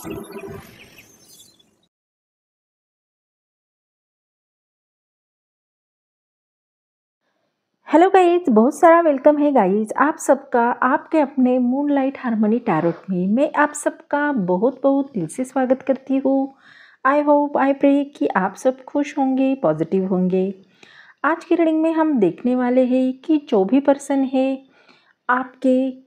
Hello guys, बहुत सारा welcome है गाइज आप सबका आपके अपने मूनलाइट हार्मनी टैरोट में। मैं आप सबका बहुत बहुत दिल से स्वागत करती हूँ। आई होप आई प्रे कि आप सब खुश होंगे, पॉजिटिव होंगे। आज की रीडिंग में हम देखने वाले हैं कि जो भी पर्सन है आपके,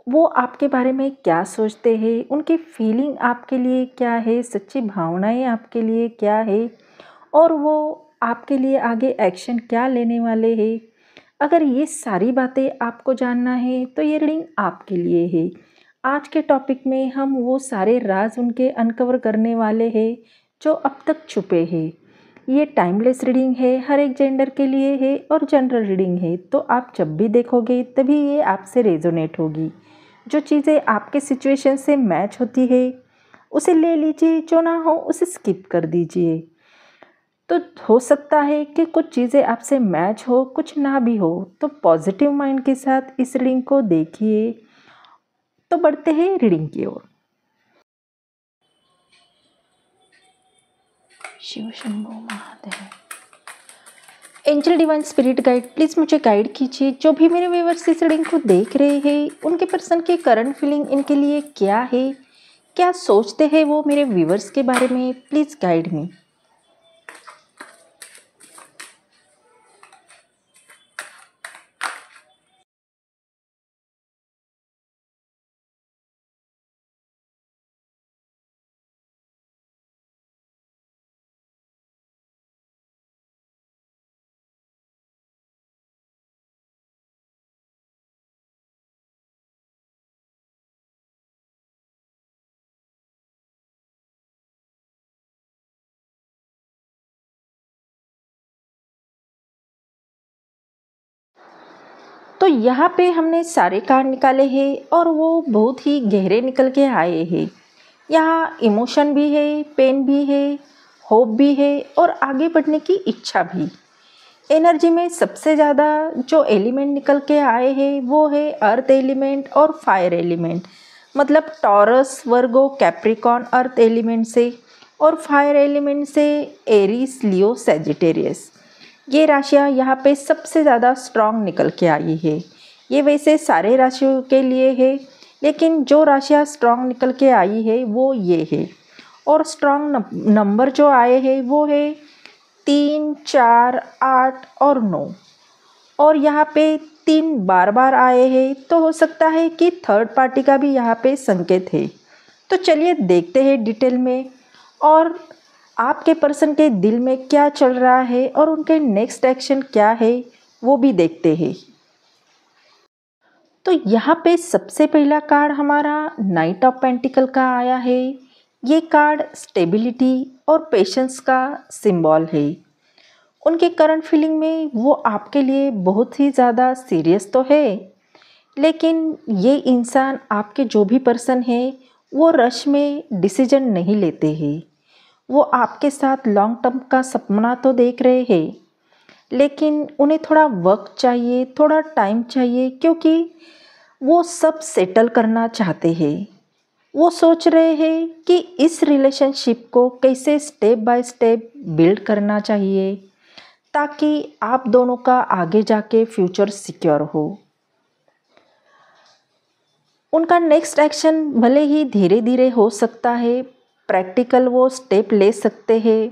वो आपके बारे में क्या सोचते हैं, उनकी फीलिंग आपके लिए क्या है, सच्ची भावनाएं आपके लिए क्या है और वो आपके लिए आगे एक्शन क्या लेने वाले हैं। अगर ये सारी बातें आपको जानना है तो ये रीडिंग आपके लिए है। आज के टॉपिक में हम वो सारे राज उनके अनकवर करने वाले हैं जो अब तक छुपे हैं। ये टाइमलेस रीडिंग है, हर एक जेंडर के लिए है और जनरल रीडिंग है, तो आप जब भी देखोगे तभी ये आपसे रेजोनेट होगी। जो चीज़ें आपके सिचुएशन से मैच होती है उसे ले लीजिए, जो ना हो उसे स्किप कर दीजिए। तो हो सकता है कि कुछ चीज़ें आपसे मैच हो, कुछ ना भी हो, तो पॉजिटिव माइंड के साथ इस रीडिंग को देखिए। तो बढ़ते हैं रीडिंग की ओर। Shiv Shambho Mahadev. Angel divine spirit guide, please मुझे गाइड कीजिए। जो भी मेरे व्यूअर्स इस रीडिंग को देख रहे हैं उनके पर्सन की करंट फीलिंग इनके लिए क्या है, क्या सोचते हैं वो मेरे व्यूअर्स के बारे में। Please guide me. तो यहाँ पे हमने सारे कार्ड निकाले हैं और वो बहुत ही गहरे निकल के आए हैं। यहाँ इमोशन भी है, पेन भी है, होप भी है और आगे बढ़ने की इच्छा भी। एनर्जी में सबसे ज़्यादा जो एलिमेंट निकल के आए हैं वो है अर्थ एलिमेंट और फायर एलिमेंट। मतलब टॉरस, वर्गो, कैप्रिकॉन अर्थ एलिमेंट से और फायर एलिमेंट से एरीज, लियो, सैजिटेरियस। ये राशियाँ यहाँ पे सबसे ज़्यादा स्ट्रॉन्ग निकल के आई है। ये वैसे सारे राशियों के लिए है, लेकिन जो राशियाँ स्ट्रॉन्ग निकल के आई है वो ये है। और स्ट्रॉन्ग नंबर जो आए हैं वो है 3, 4, 8 और 9। और यहाँ पे 3 बार बार आए हैं, तो हो सकता है कि थर्ड पार्टी का भी यहाँ पे संकेत है। तो चलिए देखते हैं डिटेल में और आपके पर्सन के दिल में क्या चल रहा है और उनके नेक्स्ट एक्शन क्या है वो भी देखते हैं। तो यहाँ पे सबसे पहला कार्ड हमारा नाइट ऑफ पेंटिकल का आया है। ये कार्ड स्टेबिलिटी और पेशेंस का सिंबल है। उनके करंट फीलिंग में वो आपके लिए बहुत ही ज़्यादा सीरियस तो है, लेकिन ये इंसान, आपके जो भी पर्सन है, वो रश में डिसीजन नहीं लेते हैं। वो आपके साथ लॉन्ग टर्म का सपना तो देख रहे हैं, लेकिन उन्हें थोड़ा वक्त चाहिए, थोड़ा टाइम चाहिए, क्योंकि वो सब सेटल करना चाहते हैं। वो सोच रहे हैं कि इस रिलेशनशिप को कैसे स्टेप बाय स्टेप बिल्ड करना चाहिए ताकि आप दोनों का आगे जाके फ्यूचर सिक्योर हो। उनका नेक्स्ट एक्शन भले ही धीरे धीरे हो सकता है, प्रैक्टिकल वो स्टेप ले सकते हैं,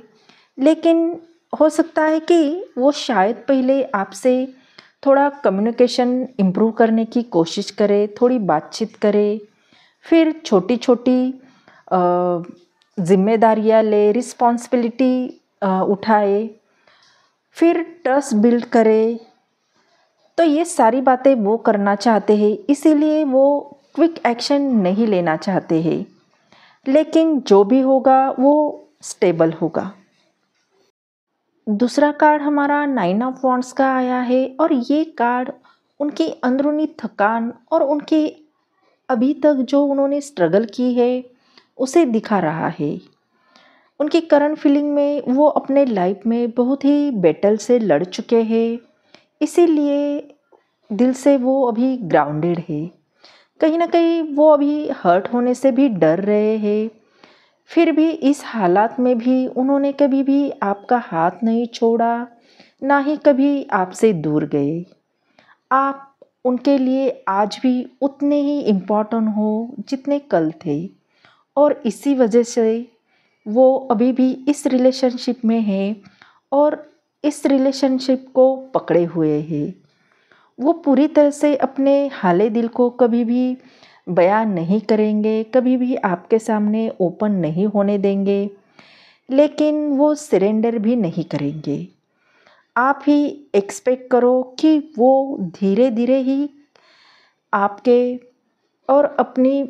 लेकिन हो सकता है कि वो शायद पहले आपसे थोड़ा कम्युनिकेशन इम्प्रूव करने की कोशिश करे, थोड़ी बातचीत करे, फिर छोटी छोटी जिम्मेदारियाँ ले, रिस्पॉन्सिबिलिटी उठाए, फिर ट्रस्ट बिल्ड करे। तो ये सारी बातें वो करना चाहते हैं, इसीलिए वो क्विक एक्शन नहीं लेना चाहते हैं, लेकिन जो भी होगा वो स्टेबल होगा। दूसरा कार्ड हमारा 9 ऑफ वॉन्ड्स का आया है और ये कार्ड उनकी अंदरूनी थकान और उनके अभी तक जो उन्होंने स्ट्रगल की है उसे दिखा रहा है। उनकी करंट फीलिंग में वो अपने लाइफ में बहुत ही बैटल से लड़ चुके हैं, इसीलिए दिल से वो अभी ग्राउंडेड है। कहीं ना कहीं वो अभी हर्ट होने से भी डर रहे हैं, फिर भी इस हालात में भी उन्होंने कभी भी आपका हाथ नहीं छोड़ा, ना ही कभी आपसे दूर गए। आप उनके लिए आज भी उतने ही इम्पोर्टेंट हो जितने कल थे, और इसी वजह से वो अभी भी इस रिलेशनशिप में हैं और इस रिलेशनशिप को पकड़े हुए हैं। वो पूरी तरह से अपने हाले दिल को कभी भी बयान नहीं करेंगे, कभी भी आपके सामने ओपन नहीं होने देंगे, लेकिन वो सरेंडर भी नहीं करेंगे। आप ही एक्सपेक्ट करो कि वो धीरे धीरे ही आपके और अपनी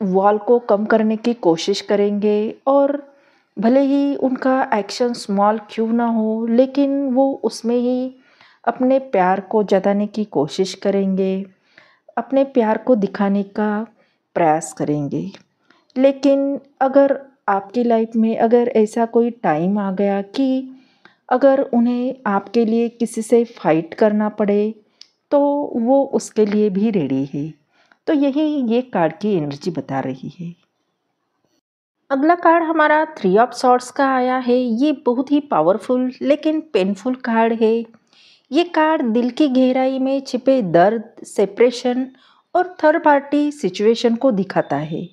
वॉल को कम करने की कोशिश करेंगे, और भले ही उनका एक्शन स्मॉल क्यों ना हो, लेकिन वो उसमें ही अपने प्यार को जताने की कोशिश करेंगे, अपने प्यार को दिखाने का प्रयास करेंगे। लेकिन अगर आपकी लाइफ में अगर ऐसा कोई टाइम आ गया कि अगर उन्हें आपके लिए किसी से फाइट करना पड़े, तो वो उसके लिए भी रेडी है। तो यही ये कार्ड की एनर्जी बता रही है। अगला कार्ड हमारा 3 ऑफ सॉर्ड्स का आया है। ये बहुत ही पावरफुल लेकिन पेनफुल कार्ड है। ये कार्ड दिल की गहराई में छिपे दर्द, सेपरेशन और थर्ड पार्टी सिचुएशन को दिखाता है।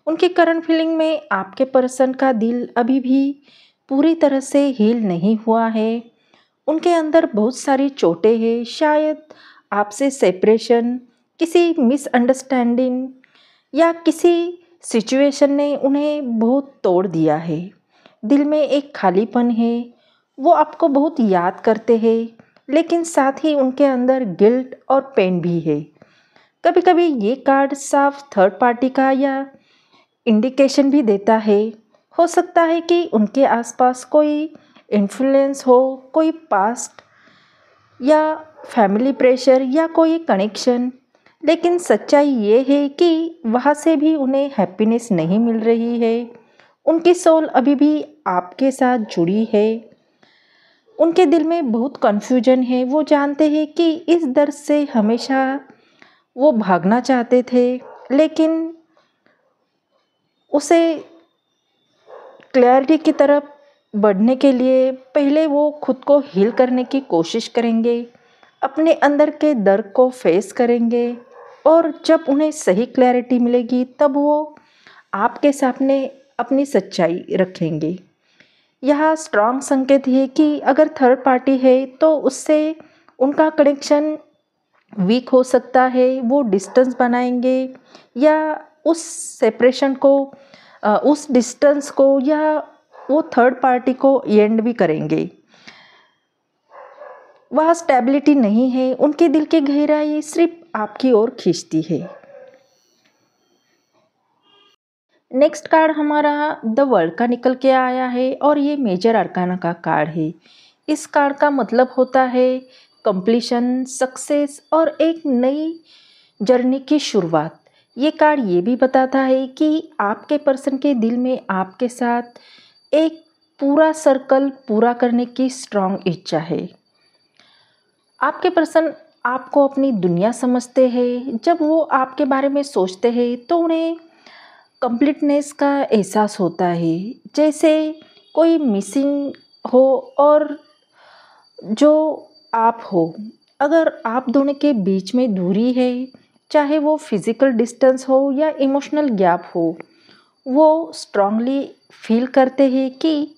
उनकी करंट फीलिंग में आपके पर्सन का दिल अभी भी पूरी तरह से हील नहीं हुआ है। उनके अंदर बहुत सारी चोटें हैं, शायद आपसे सेपरेशन, किसी मिसअंडरस्टैंडिंग या किसी सिचुएशन ने उन्हें बहुत तोड़ दिया है। दिल में एक खालीपन है, वो आपको बहुत याद करते हैं, लेकिन साथ ही उनके अंदर गिल्ट और पेन भी है। कभी कभी ये कार्ड साफ थर्ड पार्टी का या इंडिकेशन भी देता है। हो सकता है कि उनके आसपास कोई इन्फ्लुएंस हो, कोई पास्ट या फैमिली प्रेशर या कोई कनेक्शन। लेकिन सच्चाई ये है कि वहाँ से भी उन्हें हैप्पीनेस नहीं मिल रही है। उनकी सोल अभी भी आपके साथ जुड़ी है। उनके दिल में बहुत कन्फ्यूजन है। वो जानते हैं कि इस दर्द से हमेशा वो भागना चाहते थे, लेकिन उसे क्लैरिटी की तरफ बढ़ने के लिए पहले वो खुद को हील करने की कोशिश करेंगे, अपने अंदर के दर्द को फेस करेंगे, और जब उन्हें सही क्लैरिटी मिलेगी तब वो आपके सामने अपनी सच्चाई रखेंगे। यह स्ट्रॉन्ग संकेत है कि अगर थर्ड पार्टी है तो उससे उनका कनेक्शन वीक हो सकता है। वो डिस्टेंस बनाएंगे या उस सेपरेशन को, उस डिस्टेंस को, या वो थर्ड पार्टी को एंड भी करेंगे। वह स्टेबिलिटी नहीं है। उनके दिल की गहराई सिर्फ आपकी ओर खींचती है। नेक्स्ट कार्ड हमारा द वर्ल्ड का निकल के आया है, और ये मेजर अरकाना का कार्ड है। इस कार्ड का मतलब होता है कंप्लीशन, सक्सेस और एक नई जर्नी की शुरुआत। ये कार्ड ये भी बताता है कि आपके पर्सन के दिल में आपके साथ एक पूरा सर्कल पूरा करने की स्ट्रॉन्ग इच्छा है। आपके पर्सन आपको अपनी दुनिया समझते हैं। जब वो आपके बारे में सोचते हैं तो उन्हें कंप्लीटनेस का एहसास होता है, जैसे कोई मिसिंग हो और जो आप हो। अगर आप दोनों के बीच में दूरी है, चाहे वो फिज़िकल डिस्टेंस हो या इमोशनल गैप हो, वो स्ट्रांगली फील करते हैं कि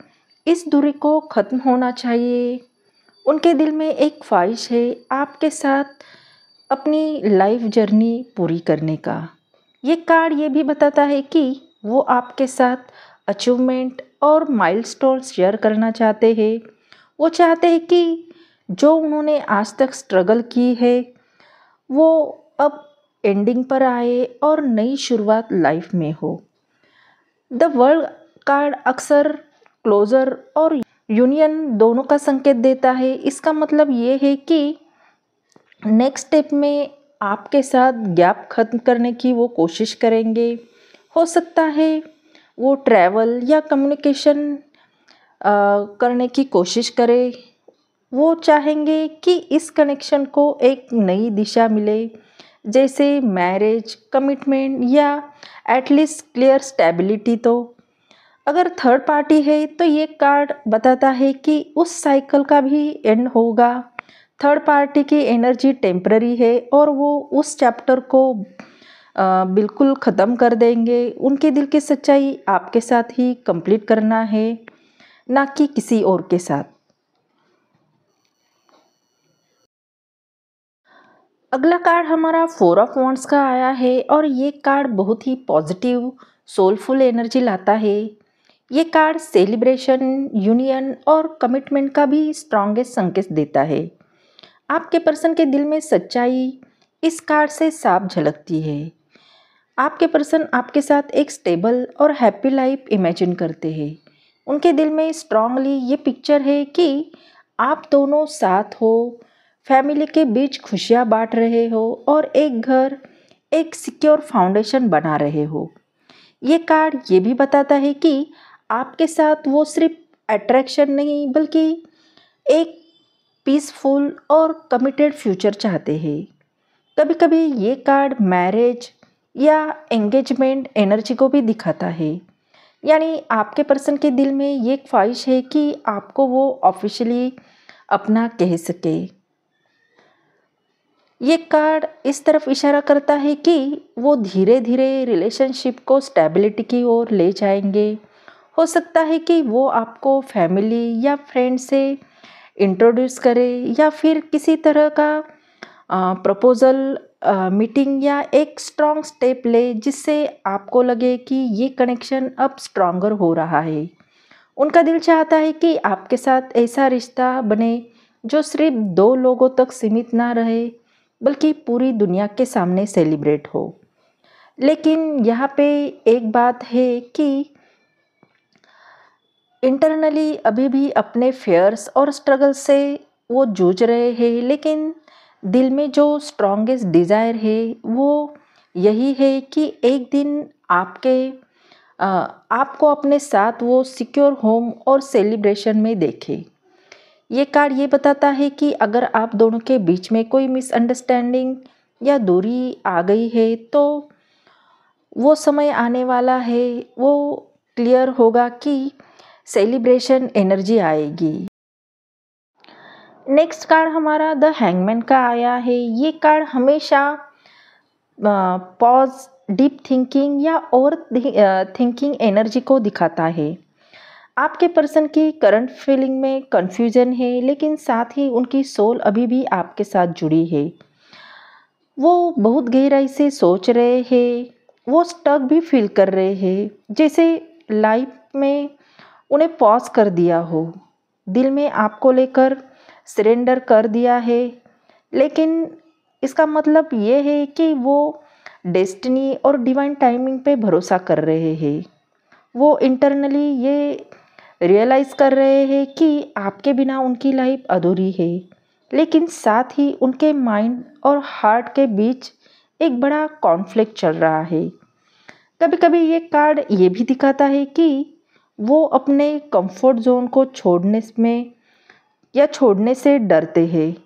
इस दूरी को ख़त्म होना चाहिए। उनके दिल में एक ख्वाहिश है आपके साथ अपनी लाइफ जर्नी पूरी करने का। ये कार्ड ये भी बताता है कि वो आपके साथ अचीवमेंट और माइलस्टोन शेयर करना चाहते हैं। वो चाहते हैं कि जो उन्होंने आज तक स्ट्रगल की है वो अब एंडिंग पर आए और नई शुरुआत लाइफ में हो। द वर्ल्ड कार्ड अक्सर क्लोजर और यूनियन दोनों का संकेत देता है। इसका मतलब ये है कि नेक्स्ट स्टेप में आपके साथ गैप खत्म करने की वो कोशिश करेंगे। हो सकता है वो ट्रैवल या कम्युनिकेशन करने की कोशिश करे। वो चाहेंगे कि इस कनेक्शन को एक नई दिशा मिले, जैसे मैरिज, कमिटमेंट या एटलीस्ट क्लियर स्टेबिलिटी। तो अगर थर्ड पार्टी है तो ये कार्ड बताता है कि उस साइकिल का भी एंड होगा। थर्ड पार्टी की एनर्जी टेम्पररी है और वो उस चैप्टर को बिल्कुल ख़त्म कर देंगे। उनके दिल की सच्चाई आपके साथ ही कंप्लीट करना है, ना कि किसी और के साथ। अगला कार्ड हमारा 4 ऑफ वॉन्ड्स का आया है और ये कार्ड बहुत ही पॉजिटिव सोलफुल एनर्जी लाता है। ये कार्ड सेलिब्रेशन, यूनियन और कमिटमेंट का भी स्ट्रॉन्गेस्ट संकेत देता है। आपके पर्सन के दिल में सच्चाई इस कार्ड से साफ झलकती है। आपके पर्सन आपके साथ एक स्टेबल और हैप्पी लाइफ इमेजिन करते हैं। उनके दिल में स्ट्रांगली ये पिक्चर है कि आप दोनों साथ हो, फैमिली के बीच खुशियाँ बांट रहे हो और एक घर, एक सिक्योर फाउंडेशन बना रहे हो। ये कार्ड ये भी बताता है कि आपके साथ वो सिर्फ अट्रैक्शन नहीं बल्कि एक पीसफुल और कमिटेड फ्यूचर चाहते हैं। कभी कभी ये कार्ड मैरिज या एंगेजमेंट एनर्जी को भी दिखाता है, यानी आपके पर्सन के दिल में ये ख्वाहिश है कि आपको वो ऑफिशियली अपना कह सके। ये कार्ड इस तरफ इशारा करता है कि वो धीरे धीरे रिलेशनशिप को स्टेबिलिटी की ओर ले जाएंगे। हो सकता है कि वो आपको फैमिली या फ्रेंड से इंट्रोड्यूस करे या फिर किसी तरह का प्रपोज़ल मीटिंग या एक स्ट्रॉन्ग स्टेप ले जिससे आपको लगे कि ये कनेक्शन अब स्ट्रॉन्गर हो रहा है। उनका दिल चाहता है कि आपके साथ ऐसा रिश्ता बने जो सिर्फ 2 लोगों तक सीमित ना रहे बल्कि पूरी दुनिया के सामने सेलिब्रेट हो। लेकिन यहाँ पे एक बात है कि इंटरनली अभी भी अपने फेयर्स और स्ट्रगल से वो जूझ रहे हैं, लेकिन दिल में जो स्ट्रॉन्गेस्ट डिज़ायर है वो यही है कि एक दिन आपको अपने साथ वो सिक्योर होम और सेलिब्रेशन में देखे। ये कार्ड ये बताता है कि अगर आप दोनों के बीच में कोई मिसअंडरस्टैंडिंग या दूरी आ गई है तो वो समय आने वाला है, वो क्लियर होगा कि सेलिब्रेशन एनर्जी आएगी। नेक्स्ट कार्ड हमारा द हैंगमैन का आया है। ये कार्ड हमेशा पॉज, डीप थिंकिंग या और थिंकिंग एनर्जी को दिखाता है। आपके पर्सन की करंट फीलिंग में कंफ्यूजन है, लेकिन साथ ही उनकी सोल अभी भी आपके साथ जुड़ी है। वो बहुत गहराई से सोच रहे हैं, वो स्टक भी फील कर रहे हैं, जैसे लाइफ में उन्हें पॉज कर दिया हो, दिल में आपको लेकर सरेंडर कर दिया है। लेकिन इसका मतलब ये है कि वो डेस्टिनी और डिवाइन टाइमिंग पे भरोसा कर रहे हैं। वो इंटरनली ये रियलाइज़ कर रहे हैं कि आपके बिना उनकी लाइफ अधूरी है, लेकिन साथ ही उनके माइंड और हार्ट के बीच एक बड़ा कॉन्फ्लिक्ट चल रहा है। कभी कभी ये कार्ड ये भी दिखाता है कि वो अपने कंफर्ट जोन को छोड़ने से डरते हैं।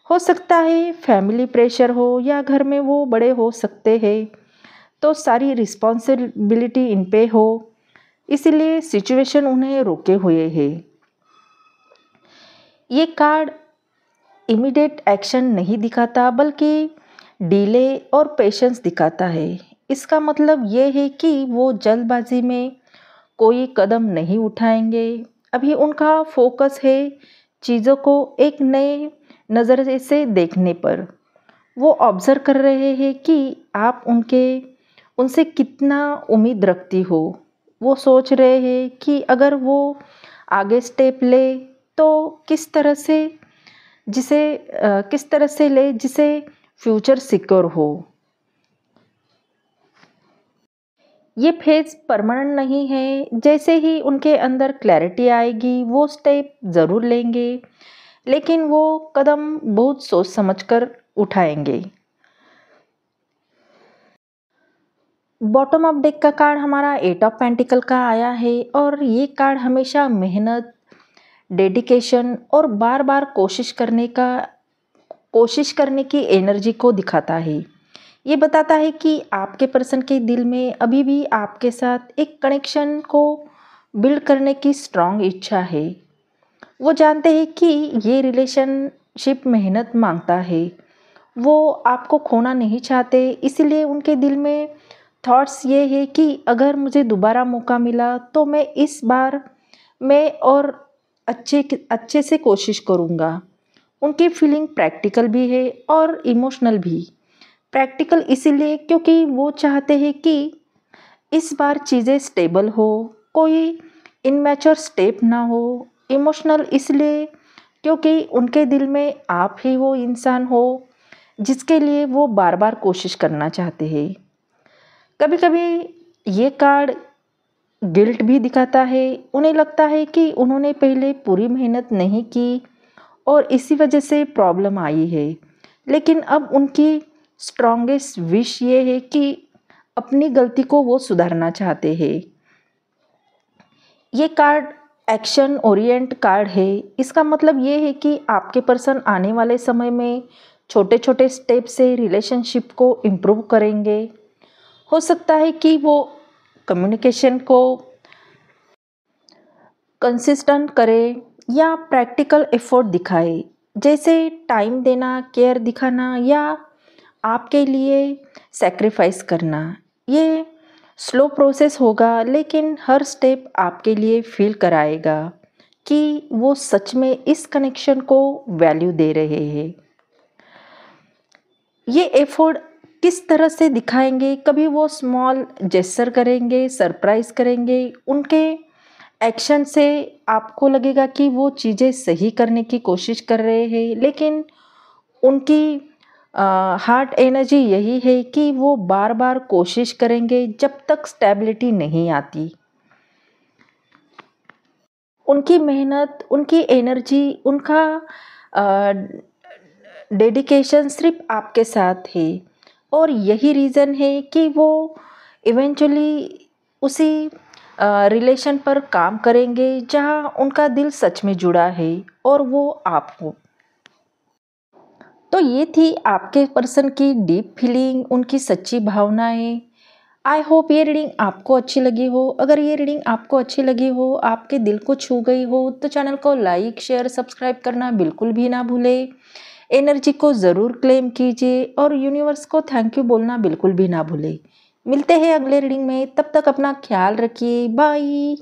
हो सकता है फैमिली प्रेशर हो या घर में वो बड़े हो सकते हैं तो सारी रिस्पॉन्सिबिलिटी इन पे हो, इसीलिए सिचुएशन उन्हें रोके हुए है। ये कार्ड इमीडिएट एक्शन नहीं दिखाता बल्कि डिले और पेशेंस दिखाता है। इसका मतलब ये है कि वो जल्दबाजी में कोई कदम नहीं उठाएंगे। अभी उनका फोकस है चीज़ों को एक नए नज़रिए से देखने पर। वो ऑब्ज़र्व कर रहे हैं कि आप उनसे कितना उम्मीद रखती हो। वो सोच रहे हैं कि अगर वो आगे स्टेप ले तो किस तरह से ले जिसे फ्यूचर सिक्योर हो। ये फेज परमानेंट नहीं है, जैसे ही उनके अंदर क्लैरिटी आएगी वो स्टेप ज़रूर लेंगे, लेकिन वो कदम बहुत सोच समझकर उठाएंगे। बॉटम ऑफ डेक का कार्ड हमारा 8 ऑफ पेंटिकल का आया है और ये कार्ड हमेशा मेहनत, डेडिकेशन और बार बार कोशिश करने की एनर्जी को दिखाता है। ये बताता है कि आपके पर्सन के दिल में अभी भी आपके साथ एक कनेक्शन को बिल्ड करने की स्ट्रॉन्ग इच्छा है। वो जानते हैं कि ये रिलेशनशिप मेहनत मांगता है। वो आपको खोना नहीं चाहते, इसीलिए उनके दिल में थॉट्स ये है कि अगर मुझे दोबारा मौका मिला तो मैं इस बार मैं और अच्छे से कोशिश करूँगा। उनकी फीलिंग प्रैक्टिकल भी है और इमोशनल भी। प्रैक्टिकल इसीलिए क्योंकि वो चाहते हैं कि इस बार चीज़ें स्टेबल हो, कोई इनमैच्योर स्टेप ना हो। इमोशनल इसलिए क्योंकि उनके दिल में आप ही वो इंसान हो जिसके लिए वो बार बार कोशिश करना चाहते हैं। कभी कभी ये कार्ड गिल्ट भी दिखाता है। उन्हें लगता है कि उन्होंने पहले पूरी मेहनत नहीं की और इसी वजह से प्रॉब्लम आई है। लेकिन अब उनकी स्ट्रॉन्गेस्ट विश ये है कि अपनी गलती को वो सुधारना चाहते हैं। ये कार्ड एक्शन ओरिएंट कार्ड है। इसका मतलब ये है कि आपके पर्सन आने वाले समय में छोटे छोटे स्टेप से रिलेशनशिप को इम्प्रूव करेंगे। हो सकता है कि वो कम्युनिकेशन को कंसिस्टेंट करे या प्रैक्टिकल एफर्ट दिखाए, जैसे टाइम देना, केयर दिखाना या आपके लिए सैक्रिफाइस करना। ये स्लो प्रोसेस होगा, लेकिन हर स्टेप आपके लिए फील कराएगा कि वो सच में इस कनेक्शन को वैल्यू दे रहे हैं। ये एफर्ट किस तरह से दिखाएंगे? कभी वो स्मॉल जेस्चर करेंगे, सरप्राइज करेंगे। उनके एक्शन से आपको लगेगा कि वो चीज़ें सही करने की कोशिश कर रहे हैं, लेकिन उनकी हार्ट एनर्जी यही है कि वो बार बार कोशिश करेंगे जब तक स्टेबिलिटी नहीं आती। उनकी मेहनत, उनकी एनर्जी, उनका डेडिकेशन सिर्फ आपके साथ है और यही रीज़न है कि वो इवेंचुअली उसी रिलेशन पर काम करेंगे जहां उनका दिल सच में जुड़ा है और वो आप हो। तो ये थी आपके पर्सन की डीप फीलिंग, उनकी सच्ची भावनाएं। आई होप ये रीडिंग आपको अच्छी लगी हो। अगर ये रीडिंग आपको अच्छी लगी हो, आपके दिल को छू गई हो, तो चैनल को लाइक शेयर सब्सक्राइब करना बिल्कुल भी ना भूले। एनर्जी को ज़रूर क्लेम कीजिए और यूनिवर्स को थैंक यू बोलना बिल्कुल भी ना भूले। मिलते हैं अगले रीडिंग में, तब तक अपना ख्याल रखिए। बाय।